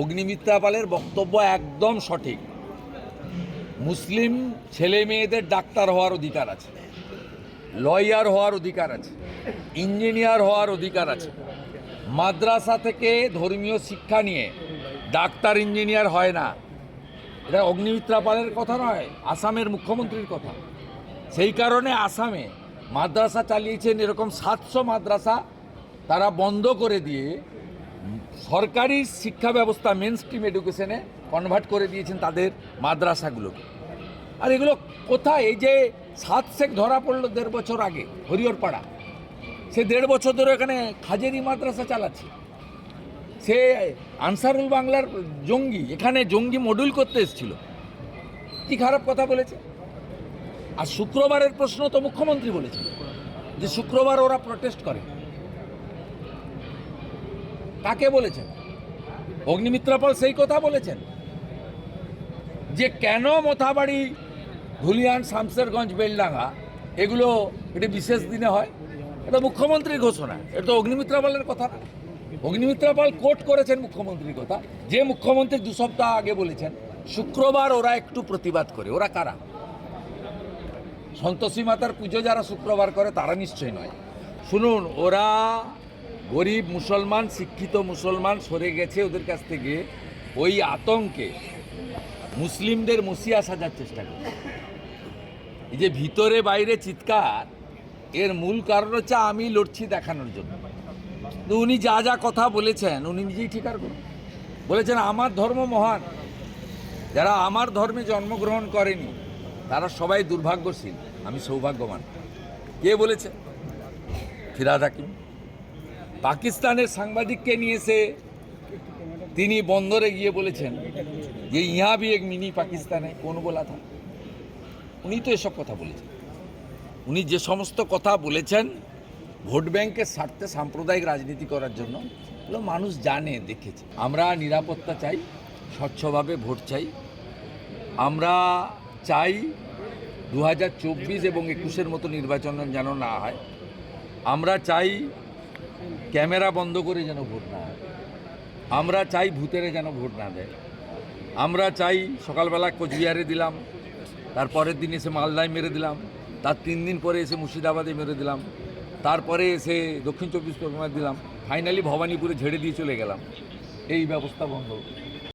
অগ্নিমিত্রা পালের বক্তব্য একদম সঠিক। মুসলিম ছেলে মেয়েদের ডাক্তার হওয়ার অধিকার আছে, লয়ার হওয়ার অধিকার আছে, ইঞ্জিনিয়ার হওয়ার অধিকার আছে। মাদ্রাসা থেকে ধর্মীয় শিক্ষা নিয়ে ডাক্তার ইঞ্জিনিয়ার হয় না। এটা অগ্নিমিত্রা পালের কথা নয়, আসামের মুখ্যমন্ত্রীর কথা। সেই কারণে আসামে মাদ্রাসা চালিয়েছেন, এরকম 700 মাদ্রাসা তারা বন্ধ করে দিয়ে সরকারি শিক্ষা ব্যবস্থা মেন স্ট্রিম এডুকেশনে কনভার্ট করে দিয়েছেন তাদের মাদ্রাসাগুলোকে। আর এগুলো কোথায়? এই যে 7 শেখ ধরা পড়লো 1.5 বছর আগে হরিহরপাড়া, সে 1.5 বছর ধরে এখানে খাজেরি মাদ্রাসা চালাচ্ছে। সে আনসারুল বাংলার জঙ্গি, এখানে জঙ্গি মডুল করতে এসেছিল। কি খারাপ কথা বলেছে। আর শুক্রবারের প্রশ্ন তো মুখ্যমন্ত্রী বলেছেন যে শুক্রবার ওরা প্রটেস্ট করে। কাকে বলেছেন? অগ্নিমিত্রা পাল সেই কথা বলেছেন যে কেন মোথাবাড়ি, ধুলিয়ান, শামসেরগঞ্জ, বেলডাঙ্গা এগুলো এটি বিশেষ দিনে হয়। এটা মুখ্যমন্ত্রীর ঘোষণা, এটা তো অগ্নিমিত্রা পালের কথা না। অগ্নিমিত্রা পাল কোট করেছেন মুখ্যমন্ত্রীর কথা, যে মুখ্যমন্ত্রী 2 সপ্তাহ আগে বলেছেন শুক্রবার ওরা একটু প্রতিবাদ করে। ওরা কারা? সন্তোষী মাতার পুজো যারা শুক্রবার করে তারা নিশ্চয় নয়। শুনুন, ওরা গরিব মুসলমান, শিক্ষিত মুসলমান সরে গেছে ওদের কাছ থেকে, ওই আতঙ্কে মুসলিমদের মসিয়া সাজার চেষ্টা করে। এই যে ভিতরে বাইরে চিৎকার, এর মূল কারণ হচ্ছে আমি লড়ছি দেখানোর জন্য। তো উনি যা যা কথা বলেছেন উনি নিজেই ঠিকার করুন। বলেছেন আমার ধর্ম মহান, যারা আমার ধর্মে জন্মগ্রহণ করেনি তারা সবাই দুর্ভাগ্যশীল, আমি সৌভাগ্যবান। কে বলেছে? ফিরহাদ হাকিম। পাকিস্তানের সাংবাদিককে নিয়ে এসে তিনি বন্দরে গিয়ে বলেছেন যে ইহা ভি এক মিনি পাকিস্তানে কোন বলা থা। উনি তো এসব কথা বলেছেন। উনি যে সমস্ত কথা বলেছেন ভোট ব্যাংকের স্বার্থে সাম্প্রদায়িক রাজনীতি করার জন্য, এগুলো মানুষ জানে, দেখেছে। আমরা নিরাপত্তা চাই, স্বচ্ছভাবে ভোট চাই। আমরা চাই 2024 এবং 21-এর মতো নির্বাচন যেন না হয়। আমরা চাই ক্যামেরা বন্ধ করে যেন ভোট না হয়। আমরা চাই ভূতেরে যেন ভোট না দেয়। আমরা চাই সকালবেলা কোচবিহারে দিলাম, তারপরের দিন এসে মালদায় মেরে দিলাম, তার 3 দিন পরে এসে মুর্শিদাবাদে মেরে দিলাম, তারপরে এসে দক্ষিণ 24 পরগনায় দিলাম, ফাইনালি ভবানীপুরে ঝেড়ে দিয়ে চলে গেলাম। এই ব্যবস্থা বন্ধ।